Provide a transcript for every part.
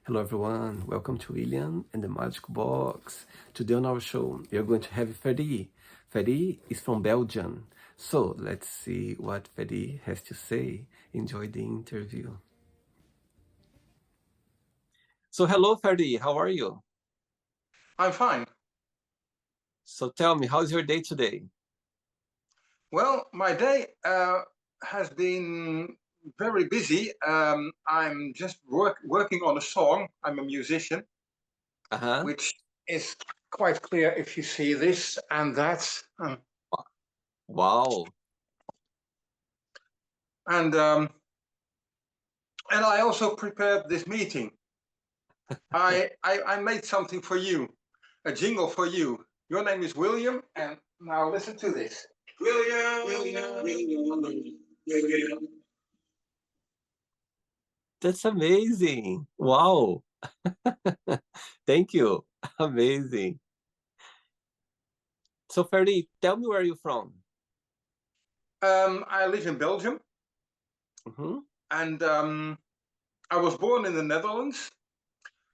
Hello everyone, welcome to William and the Magic Box. Today on our show, we are going to have Ferry. Ferry is from Belgium. So let's see what Ferry has to say. Enjoy the interview. So hello Ferry, how are you? I'm fine. So tell me, how's your day today? Well, my day has been very busy. I'm just working on a song. I'm a musician, Uh-huh. which is quite clear if you see this and that. Wow. And um, and I also prepared this meeting. I made something for you, a jingle for you. Your name is William, and now listen to this. William. That's amazing. Wow. Thank you. Amazing. So Ferry, tell me where you're from. I live in Belgium, Mm-hmm. and I was born in the Netherlands.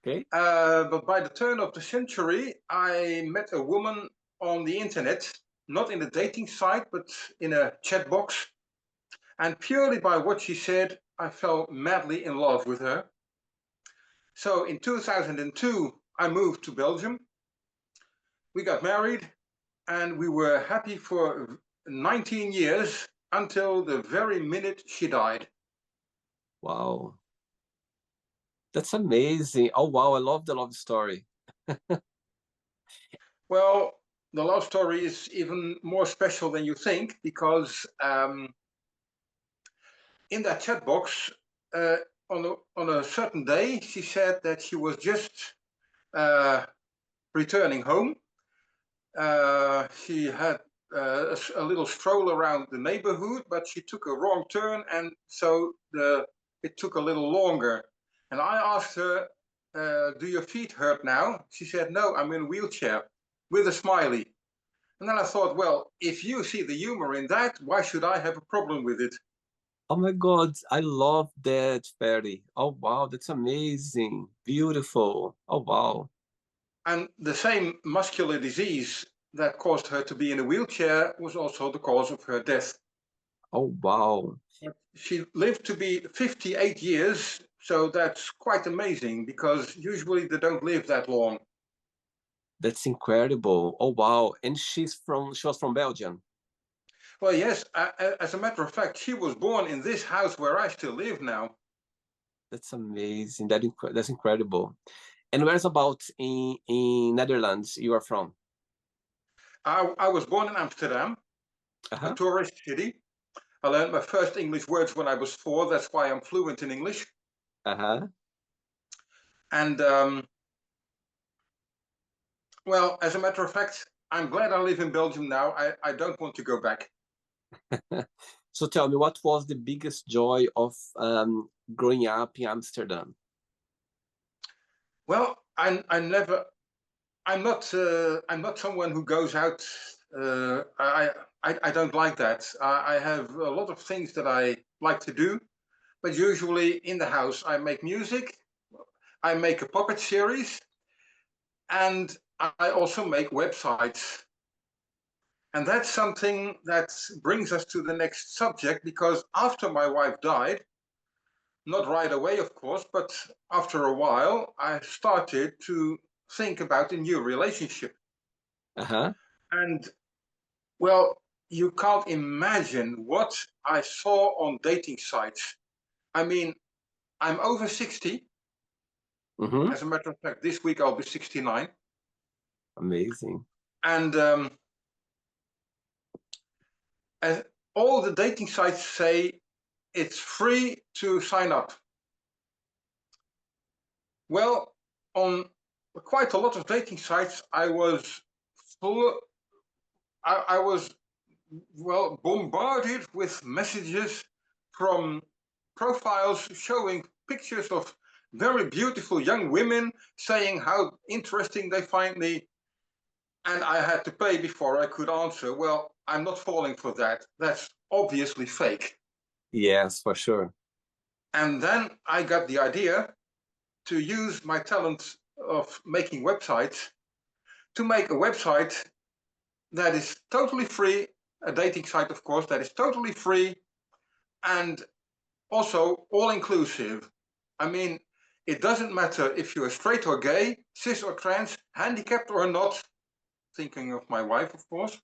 Okay. But by the turn of the century, I met a woman on the internet, not in a dating site, but in a chat box. And purely by what she said, I fell madly in love with her. So in 2002, I moved to Belgium. We got married and we were happy for 19 years until the very minute she died. Wow. That's amazing. Oh wow, I love the love story. Well, the love story is even more special than you think because in that chat box, uh, on a certain day, she said that she was just uh, returning home. She had a little stroll around the neighborhood, but she took a wrong turn, and so it took a little longer. And I asked her, "Do your feet hurt now?" She said, "No, I'm in a wheelchair," with a smiley. And then I thought, well, if you see the humor in that, why should I have a problem with it? Oh my God, I love that, Ferry. Oh wow, that's amazing. Beautiful. Oh wow. And the same muscular disease that caused her to be in a wheelchair was also the cause of her death. Oh wow. She lived to be 58 years, so that's quite amazing because usually they don't live that long. That's incredible. Oh wow. And she was from Belgium. Well, yes, as a matter of fact, she was born in this house where I still live now. That's amazing. That's incredible. And where's about in Netherlands you are from? I was born in Amsterdam, a Uh-huh. tourist city. I learned my first English words when I was 4. That's why I'm fluent in English. Uh-huh. And well, as a matter of fact, I'm glad I live in Belgium now. I don't want to go back. So tell me, what was the biggest joy of growing up in Amsterdam? Well, I'm not someone who goes out. I don't like that. I have a lot of things that I like to do, but usually in the house I make music, I make a puppet series, and I also make websites. And that's something that brings us to the next subject because after my wife died, not right away, of course, but after a while, I started to think about a new relationship. Uh-huh. And well, you can't imagine what I saw on dating sites. I mean, I'm over 60. Mm-hmm. As a matter of fact, this week I'll be 69. Amazing. And as all the dating sites say it's free to sign up. Well, on quite a lot of dating sites, full, I was well bombarded with messages from profiles showing pictures of very beautiful young women saying how interesting they find me, and I had to pay before I could answer. Well, I'm not falling for that. That's obviously fake. Yes, for sure. And then I got the idea. to use my talent of making websites to make a website that is totally free, a dating site, of course, that is totally free and also all-inclusive. I mean, it doesn't matter if you're straight or gay, cis or trans, handicapped or not, thinking of my wife, of course.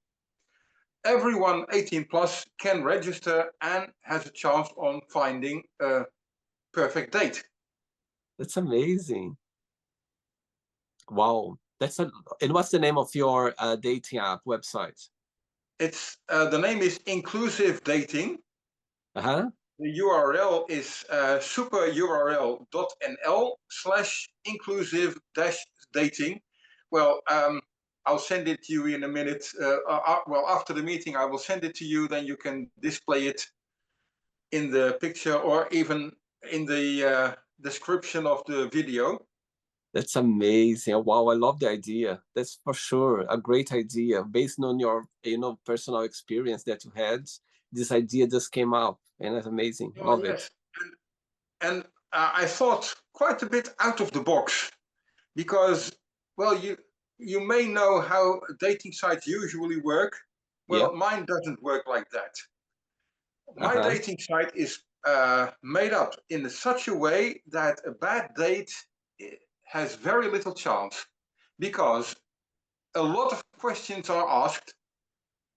Everyone 18 plus can register and has a chance on finding a perfect date. That's amazing. Wow. And what's the name of your dating app website? It's the name is Inclusive Dating. Uh-huh. The URL is superurl.nl/inclusive-dating. Well, I'll send it to you in a minute. Well, after the meeting, I will send it to you. Then you can display it in the picture or even in the description of the video. That's amazing. Wow, I love the idea. That's for sure a great idea. Based on your, personal experience that you had, this idea just came up, and that's amazing. Love it. Yes, and I thought quite a bit out of the box because, well, you may know how dating sites usually work. Well, Yeah. mine doesn't work like that. My Uh-huh. dating site is made up in such a way that a bad date has very little chance because a lot of questions are asked.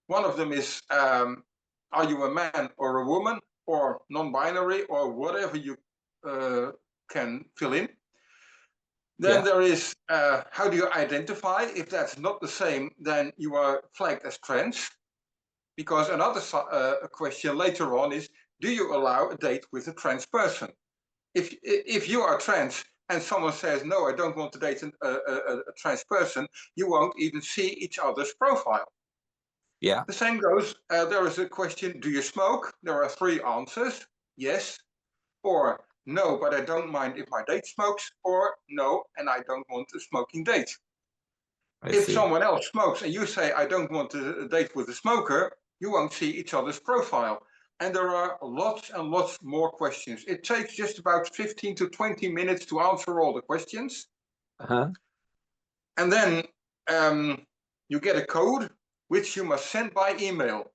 One of them is, are you a man or a woman or non-binary or whatever you can fill in. Then Yeah. there is, how do you identify? If that's not the same, then you are flagged as trans. Because another question later on is, do you allow a date with a trans person? If you are trans and someone says, no, I don't want to date a trans person, you won't even see each other's profile. Yeah. The same goes, there is a question, do you smoke? There are 3 answers, yes, or no, but I don't mind if my date smokes, or no, and I don't want a smoking date. I If see. someone else smokes and you say, I don't want to date with a smoker, you won't see each other's profile. And there are lots and lots more questions. It takes just about 15 to 20 minutes to answer all the questions. Uh-huh. And then you get a code, which you must send by email.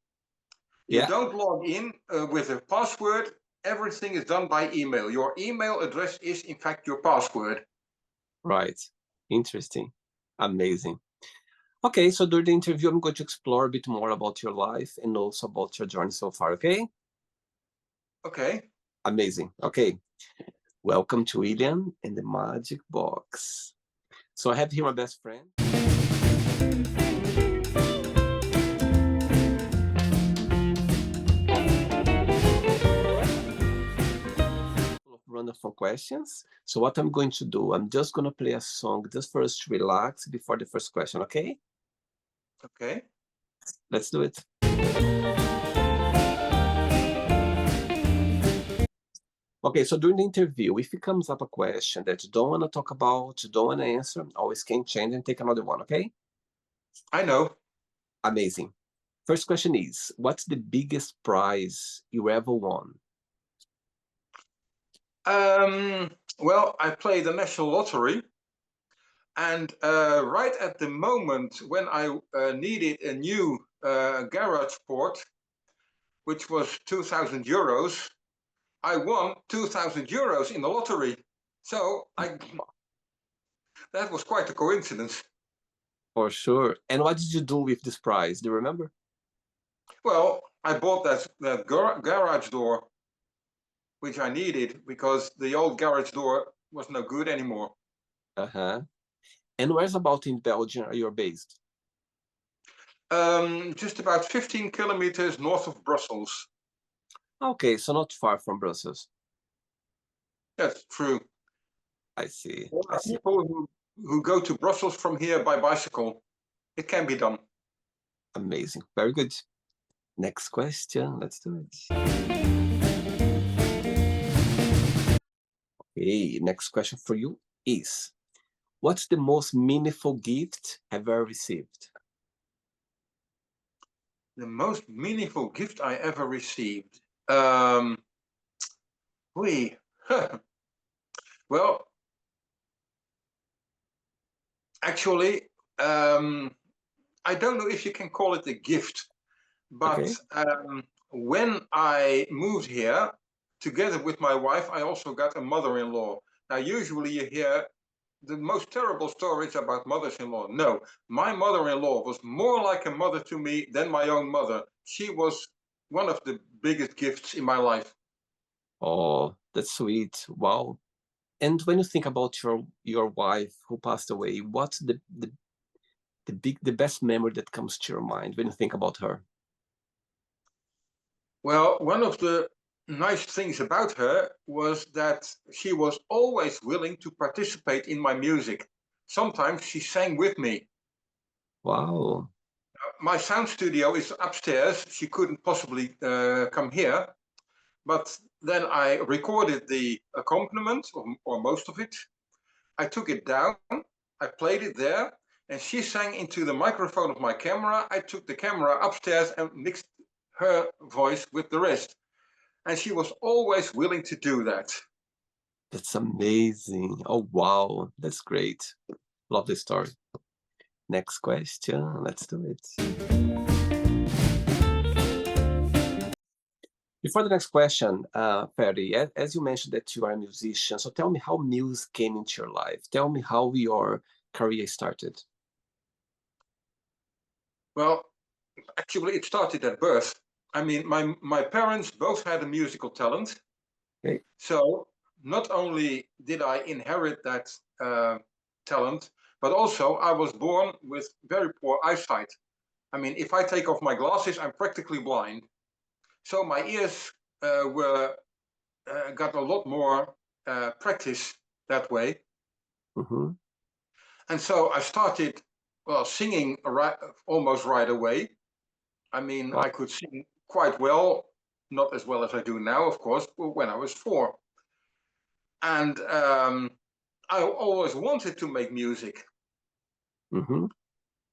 You Yeah. don't log in with a password. Everything is done by email. Your email address is, in fact, your password. Right. Interesting. Amazing. Okay, so during the interview, I'm going to explore a bit more about your life and also about your journey so far, okay? Okay. Amazing. Okay. Welcome to William and the Magic Box. So I have here my best friend. Run for questions. So what I'm going to do, I'm just going to play a song just for us to relax before the first question, okay? Okay. Let's do it. Okay, so during the interview, if it comes up a question that you don't want to talk about, you don't want to answer, always can change and take another one, okay? I know. Amazing. First question is, what's the biggest prize you ever won? Well, I play the National Lottery. And right at the moment when I needed a new garage port, which was 2,000 euros, I won 2,000 euros in the lottery. So that was quite a coincidence. For sure. And what did you do with this prize? Do you remember? Well, I bought that garage door, which I needed because the old garage door was no good anymore. Uh-huh. And where's about in Belgium are you based? Just about 15 kilometers north of Brussels. Okay, so not far from Brussels. That's true. I see. There I are see. people who go to Brussels from here by bicycle. It can be done. Amazing. Very good. Next question. Let's do it. Okay, next question for you is, what's the most meaningful gift ever received? The most meaningful gift I ever received. We. Well, Actually, I don't know if you can call it a gift, but Okay. when I moved here, together with my wife, I also got a mother-in-law. Now, usually you hear the most terrible stories about mothers-in-law. No, my mother-in-law was more like a mother to me than my own mother. She was one of the biggest gifts in my life. Oh, that's sweet. Wow. And when you think about your wife who passed away, what's the best memory that comes to your mind when you think about her? Well, one of the nice things about her was that she was always willing to participate in my music. Sometimes she sang with me. Wow. My sound studio is upstairs. She couldn't possibly come here, but then I recorded the accompaniment, or most of it. I took it down, I played it there, and she sang into the microphone of my camera. I took the camera upstairs and mixed her voice with the rest. And she was always willing to do that. That's amazing. Oh, wow. That's great. Love this story. Next question. Let's do it. Before the next question, Ferry, as you mentioned that you are a musician, so tell me how music came into your life. Tell me how your career started. Well, actually, it started at birth. I mean, my parents both had a musical talent. Okay. So not only did I inherit that talent, but also I was born with very poor eyesight. I mean, if I take off my glasses, I'm practically blind. So my ears were got a lot more practice that way. Mm-hmm. And so I started, well, singing almost right away. I mean, Wow. I could sing quite well, not as well as I do now, of course, but when I was 4. And I always wanted to make music. Mm-hmm.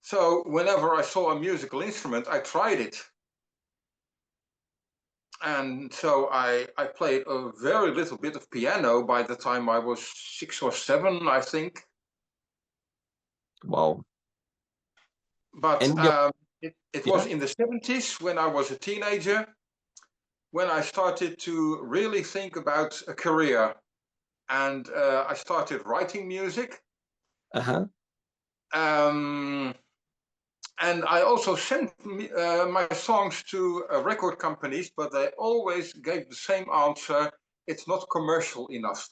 So whenever I saw a musical instrument, I tried it. And so I played a very little bit of piano by the time I was 6 or 7, I think. Wow. But And your, it was yeah. in the 70s when I was a teenager when I started to really think about a career. And I started writing music. Uh-huh. Um, and I also sent my songs to record companies, but they always gave the same answer: it's not commercial enough.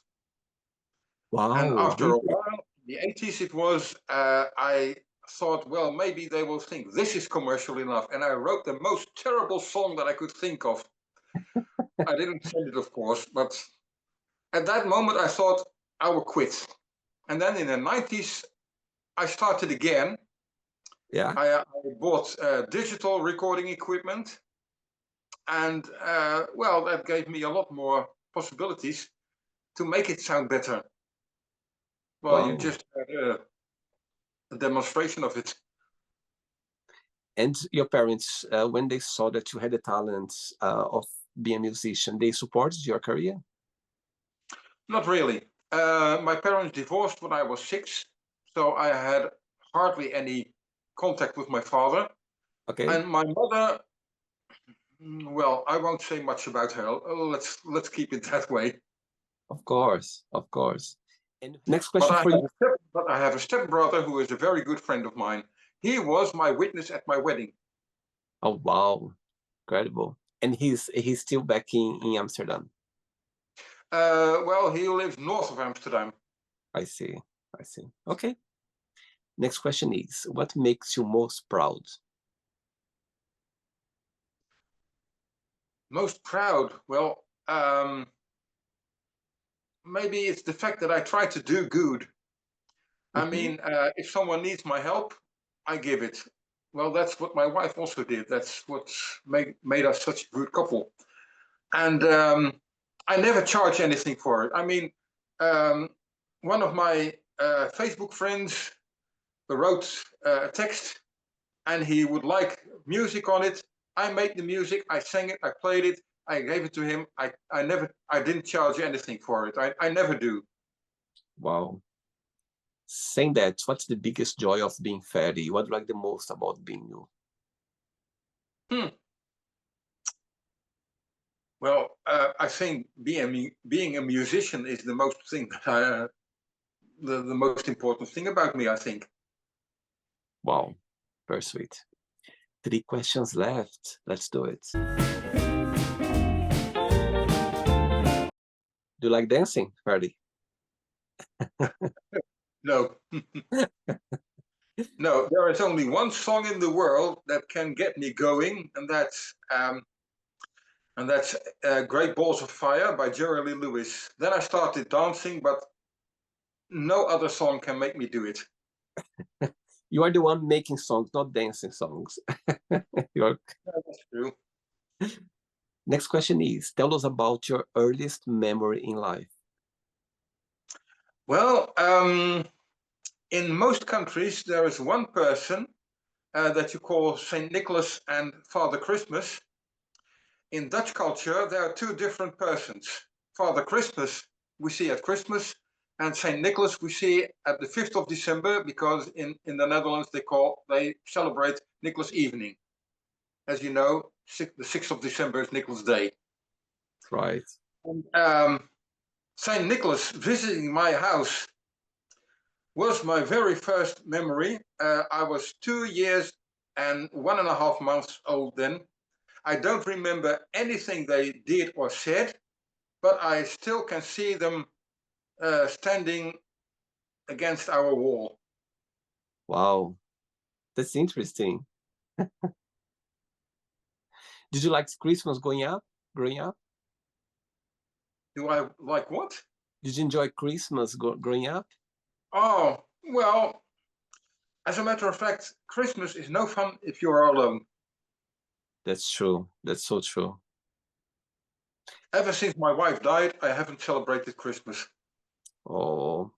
And Wow. after a Really? while, in the 80s, it was, I thought, well, maybe they will think this is commercial enough. And I wrote the most terrible song that I could think of. I didn't send it, of course, but at that moment, I thought I will quit. And then in the 90s, I started again. Yeah. I bought digital recording equipment, and well, that gave me a lot more possibilities to make it sound better. Well, you Wow. just had a demonstration of it. And your parents, when they saw that you had the talent of being a musician, they supported your career? Not really. My parents divorced when I was 6, so I had hardly any contact with my father. Okay. And my mother, well, I won't say much about her. Let's keep it that way. Of course. Of course. And next But question for you. I have a stepbrother who is a very good friend of mine. He was my witness at my wedding. Oh, wow. Incredible. And he's still back in Amsterdam. Well, he lives north of Amsterdam. I see. I see. Okay. Next question is, what makes you most proud? Most proud? Well, maybe it's the fact that I try to do good. I Mm-hmm. mean, if someone needs my help, I give it. Well, that's what my wife also did. That's what made us such a good couple. And I never charge anything for it. I mean, um, one of my Facebook friends wrote a text and he would like music on it. I made the music, I sang it, I played it, I gave it to him. I didn't charge anything for it. I never do. Wow. Saying that, what's the biggest joy of being Ferry? What do you like the most about being you? Well, I think being a musician is the most thing the most important thing about me, I think. Wow, very sweet. 3 questions left. Let's do it. Do you like dancing, Ferdy? No. No, there is only one song in the world that can get me going, and that's Great Balls of Fire by Jerry Lee Lewis. Then I started dancing, but no other song can make me do it. You are the one making songs, not dancing songs. Yeah, that's true. Next question is, tell us about your earliest memory in life. Well, in most countries, there is one person that you call Saint Nicholas and Father Christmas. In Dutch culture, there are two different persons. Father Christmas we see at Christmas, and Saint Nicholas we see at the 5th of December, because in the Netherlands they celebrate Nicholas evening. As you know, the 6th of December is Nicholas Day. Right. And, Saint Nicholas visiting my house was my very first memory. I was 2 years and 1.5 months old then. I don't remember anything they did or said, but I still can see them standing against our wall. Wow, that's interesting. Did you like Christmas growing up? Do I like what? Did you enjoy Christmas growing up? Oh, well, as a matter of fact, Christmas is no fun if you're alone. That's true. That's so true. Ever since my wife died, I haven't celebrated Christmas. Oh.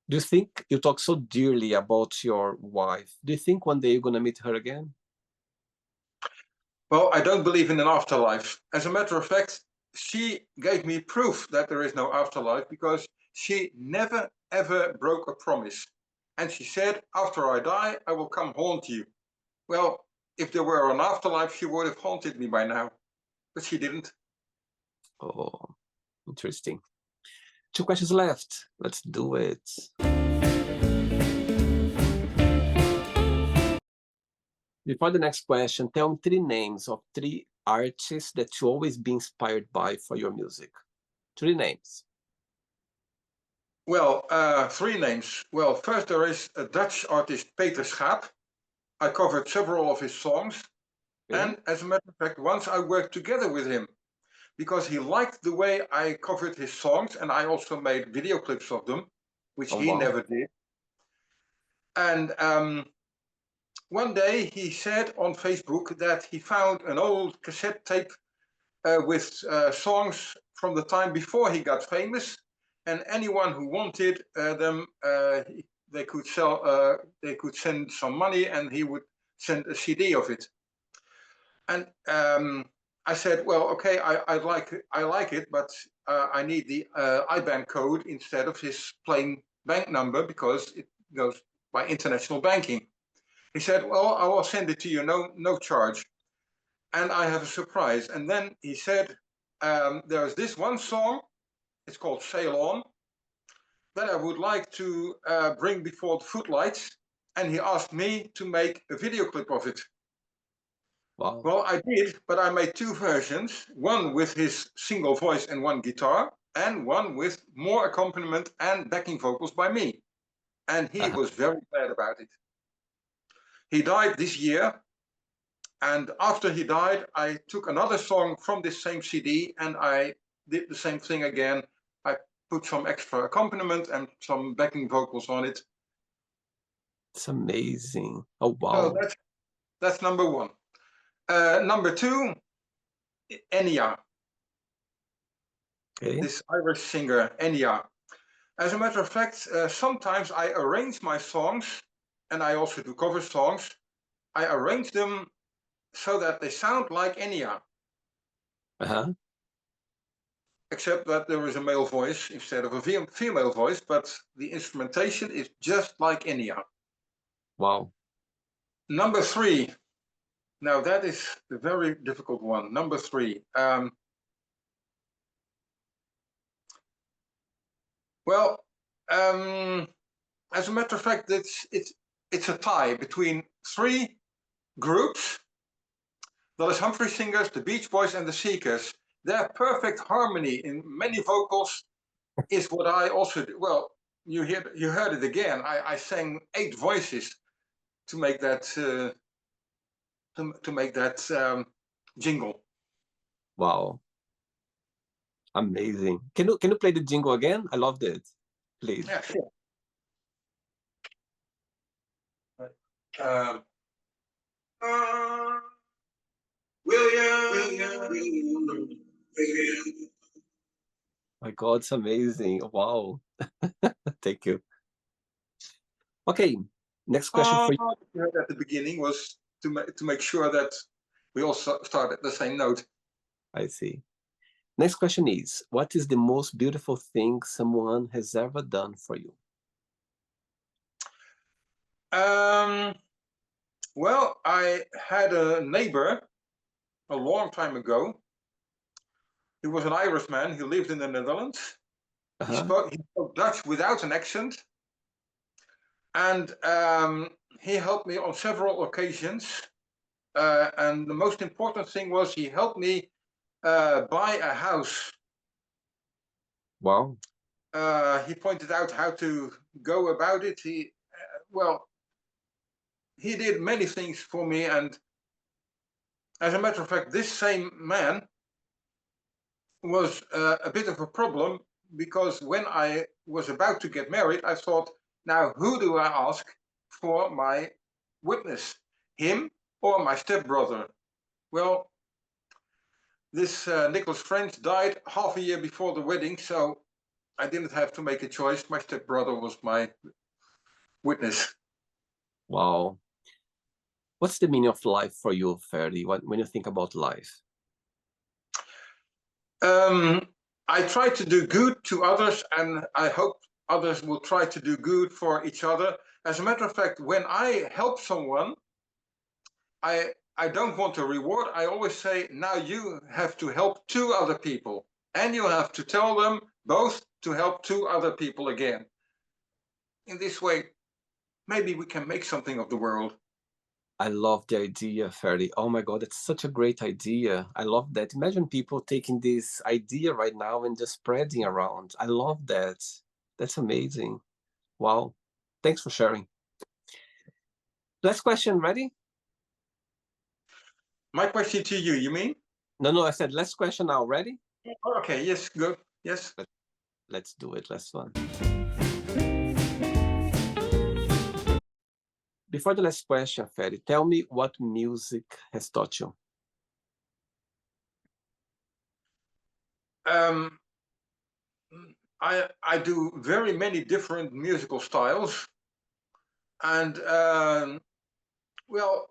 Do you think you talk so dearly about your wife? Do you think one day you're going to meet her again? Well, I don't believe in an afterlife. As a matter of fact, she gave me proof that there is no afterlife, because she never ever broke a promise. And she said, after I die, I will come haunt you. Well, if there were an afterlife, she would have haunted me by now, but she didn't. Oh, interesting. 2 questions left. Let's do it. Before the next question, tell me 3 names of 3 artists that you always be inspired by for your music. 3 names. Well, 3 names. Well, first there is a Dutch artist, Peter Schaap. I covered several of his songs. Okay. And as a matter of fact, once I worked together with him, because he liked the way I covered his songs, and I also made video clips of them, which Oh, he wow. never did. And one day he said on Facebook that he found an old cassette tape with songs from the time before he got famous, and anyone who wanted them, they could send some money, and he would send a CD of it. And I said, well, okay, I like it, but I need the IBAN code instead of his plain bank number, because it goes by international banking. He said, well, I will send it to you, no charge. And I have a surprise. And then he said, there's this one song, it's called Sail On, that I would like to bring before the footlights. And he asked me to make a video clip of it. Wow. Well, I did, but I made 2 versions, one with his single voice and one guitar, and one with more accompaniment and backing vocals by me. And he was very glad about it. He died this year, and after he died, I took another song from this same CD and I did the same thing again. I put some extra accompaniment and some backing vocals on it. It's amazing. Oh, wow. So that's number 1. Number 2, Enya. Okay. This Irish singer, Enya. As a matter of fact, sometimes I arrange my songs, and I also do cover songs. I arrange them so that they sound like Enya. Uh-huh. except that there is a male voice instead of a female voice, but the instrumentation is just like India. Wow. Number three. Now that is the very difficult one. Number three. Well, as a matter of fact, it's a tie between three groups. That is Humphrey Singers, the Beach Boys, and the Seekers. Their perfect harmony in many vocals is what I also do. Well, you heard it again. I sang 8 voices to make that jingle. Wow. Amazing. Can you play the jingle again? I loved it. Please. Yeah, sure. Um, William. My God, it's amazing. Wow. Thank you. Okay, next question for you. At the beginning was to make sure that we all start at the same note. I see. Next question is, what is the most beautiful thing someone has ever done for you? Well, I had a neighbor a long time ago. He was an Irishman. He lived in the Netherlands. He spoke Dutch without an accent. And he helped me on several occasions. And the most important thing was he helped me buy a house. Wow. He pointed out how to go about it. He did many things for me. And as a matter of fact, this same man was a bit of a problem, because when I was about to get married, I thought, now who do I ask for my witness? Him or my stepbrother? Well, this Nicholas French died half a year before the wedding, so I didn't have to make a choice. My stepbrother was my witness. Wow. What's the meaning of life for you, Ferdy, when you think about life? I try to do good to others, and I hope others will try to do good for each other. As a matter of fact, when I help someone, I don't want a reward. I always say, now you have to help 2 other people, and you have to tell them both to help 2 other people again. In this way, maybe we can make something of the world. I love the idea, Ferdy. Oh my God, it's such a great idea. I love that. Imagine people taking this idea right now and just spreading around. I love that. That's amazing. Wow. Thanks for sharing. Last question, ready? My question to you, you mean? No, I said last question now. Ready? Okay, yes, good. Yes. Let's do it. Last one. Before the last question, Ferdy, tell me what music has taught you. I do very many different musical styles, and well,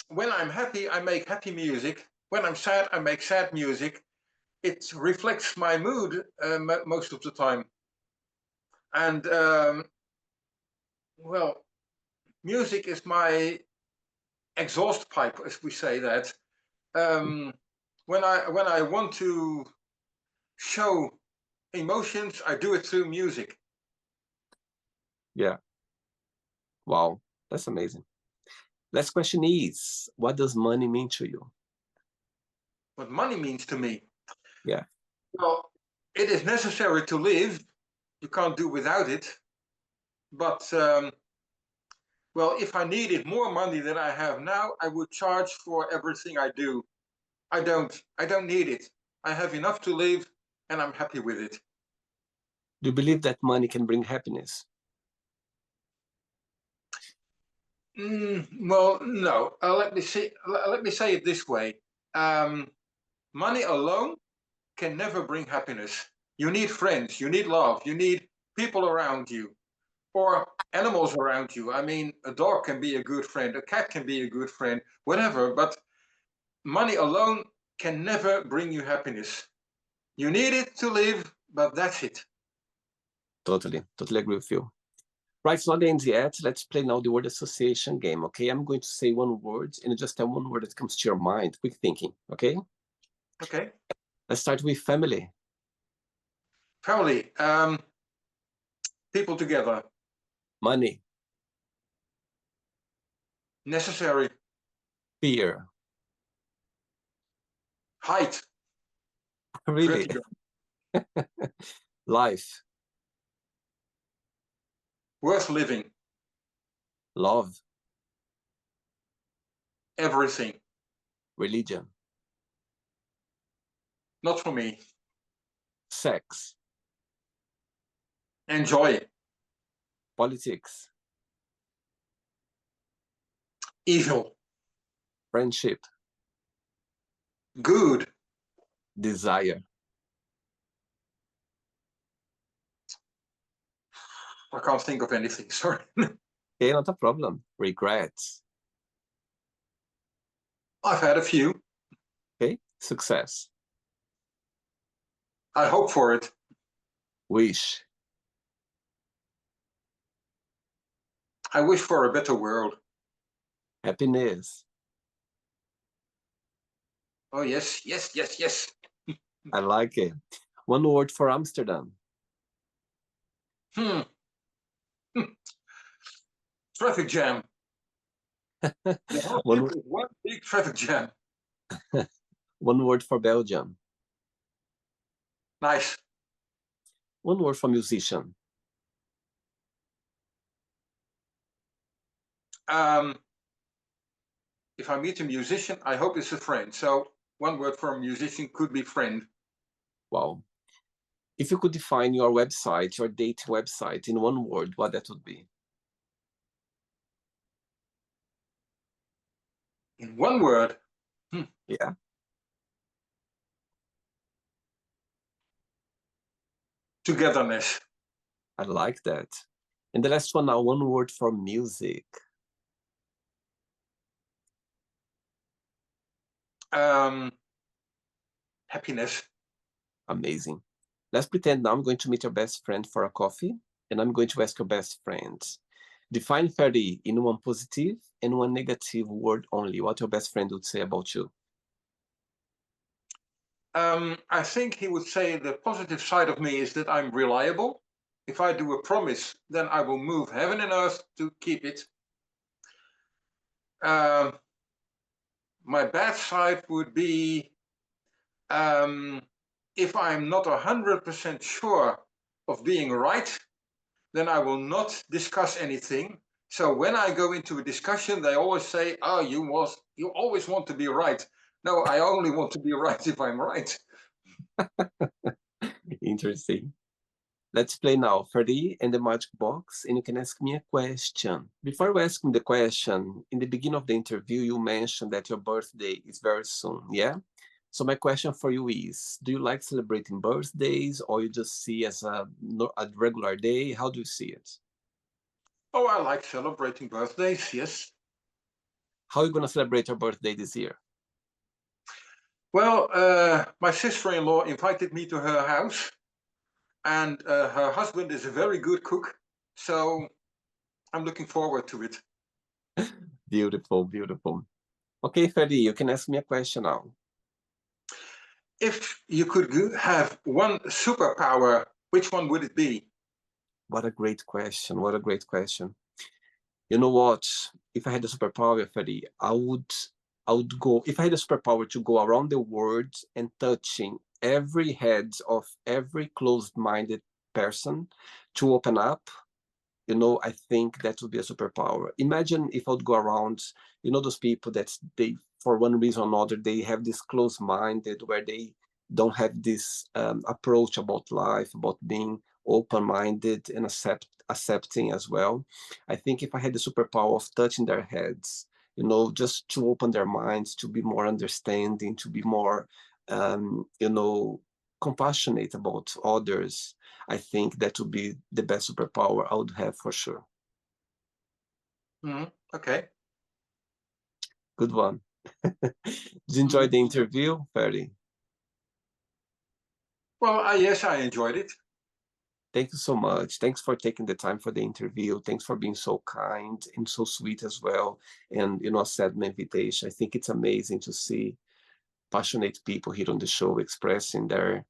when I'm happy, I make happy music. When I'm sad, I make sad music. It reflects my mood most of the time. And well, music is my exhaust pipe, as we say that. When I want to show emotions, I do it through music. Yeah. Wow, that's amazing. Last question is, what does money mean to you? What money means to me? Yeah. Well, it is necessary to live. You can't do without it. But well, if I needed more money than I have now, I would charge for everything I do. I don't need it. I have enough to live, and I'm happy with it. Do you believe that money can bring happiness? Well, no. Let me say it this way. Money alone can never bring happiness. You need friends, you need love, you need people around you, or animals around you. I mean, a dog can be a good friend, a cat can be a good friend, whatever, but money alone can never bring you happiness. You need it to live, but that's it. Totally agree with you. Right, it's not the end yet. Let's play now the word association game, okay? I'm going to say one word and you just tell one word that comes to your mind. Quick thinking, okay? Okay. Let's start with family. Family. People together. Money. Necessary. Fear. Height. Really? Vertigo. Life. Worth living. Love. Everything. Religion. Not for me. Sex. Enjoy. Politics. Evil. Friendship. Good. Desire. I can't think of anything, sorry. Okay, not a problem. Regrets. I've had a few. Okay, success. I hope for it. Wish. I wish for a better world. Happiness. Oh, yes, yes, yes, yes. I like it. One word for Amsterdam. Traffic jam. The whole One, city is one big traffic jam. one word for Belgium. Nice. One word for musician. If I meet a musician, I hope it's a friend. So one word for a musician could be friend. Wow. If you could define your website, your dating website in one word, what that would be? In one word. Yeah. Togetherness. I like that. And the last one now, one word for music. Happiness. Amazing. Let's pretend now I'm going to meet your best friend for a coffee, and I'm going to ask your best friend. Define Ferry in one positive and one negative word only. What your best friend would say about you? I think he would say the positive side of me is that I'm reliable. If I do a promise, then I will move heaven and earth to keep it. My bad side would be if I'm not 100% sure of being right, then I will not discuss anything. So when I go into a discussion, they always say, "Oh, you always want to be right." No, I only want to be right if I'm right. Interesting. Let's play now, Ferdy and the magic box, and you can ask me a question. Before you ask me the question, in the beginning of the interview, you mentioned that your birthday is very soon, yeah? So my question for you is, do you like celebrating birthdays or you just see as a regular day? How do you see it? Oh, I like celebrating birthdays, yes. How are you going to celebrate your birthday this year? Well, my sister-in-law invited me to her house, and her husband is a very good cook, so I'm looking forward to it. Beautiful, beautiful. Okay, Ferdy, you can ask me a question now. If you could have one superpower, which one would it be? What a great question. What a great question. You know what? If I had a superpower, Ferdy, I would go, if I had a superpower to go around the world and touching every head of every closed-minded person to open up, you know, I think that would be a superpower. Imagine if I would go around, you know, those people that they, for one reason or another, they have this closed-minded where they don't have this approach about life, about being open-minded and accepting as well. I think if I had the superpower of touching their heads, you know, just to open their minds, to be more understanding, to be more, you know, compassionate about others, I think that would be the best superpower I would have for sure. Okay. Good one. Did you enjoy the interview, Ferdy? Well, yes, I enjoyed it. Thank you so much. Thanks for taking the time for the interview. Thanks for being so kind and so sweet as well. And, accept my invitation. I think it's amazing to see passionate people here on the show expressing their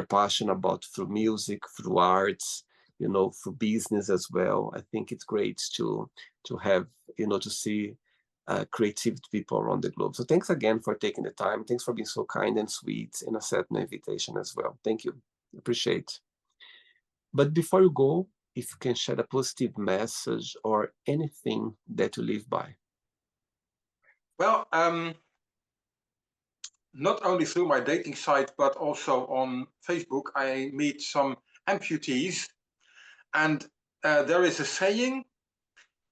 passion about through music, through arts, through business as well. I think it's great to have, to see creative people around the globe. So thanks again for taking the time. Thanks for being so kind and sweet and accepting my invitation as well. Thank you. Appreciate. But before you go, if you can share a positive message or anything that you live by. Well, not only through my dating site, but also on Facebook, I meet some amputees. And there is a saying,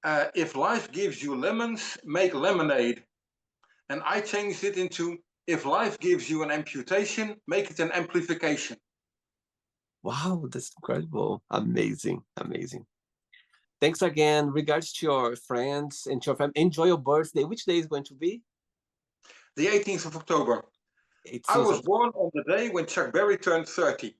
if life gives you lemons, make lemonade. And I changed it into, if life gives you an amputation, make it an amplification. Wow, that's incredible. Amazing, amazing. Thanks again. Regards to your friends and to your family. Enjoy your birthday. Which day is going to be? The 18th of October. It's I was born on the day when Chuck Berry turned 30.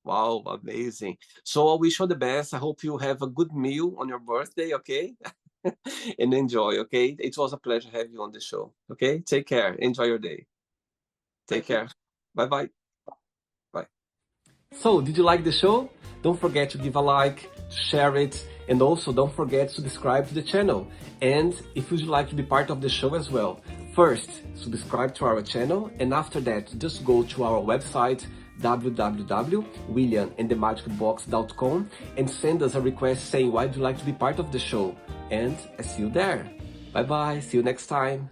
Wow, amazing. So I wish you the best. I hope you have a good meal on your birthday, okay? And enjoy, okay? It was a pleasure having you on the show, okay? Take care. Enjoy your day. Take care. Bye-bye. Bye. So, did you like the show? Don't forget to give a like, to share it, and also don't forget to subscribe to the channel. And if you'd like to be part of the show as well, first, subscribe to our channel, and after that, just go to our website, www.williamandthemagicbox.com, and send us a request saying why would you like to be part of the show. And I see you there. Bye bye, see you next time.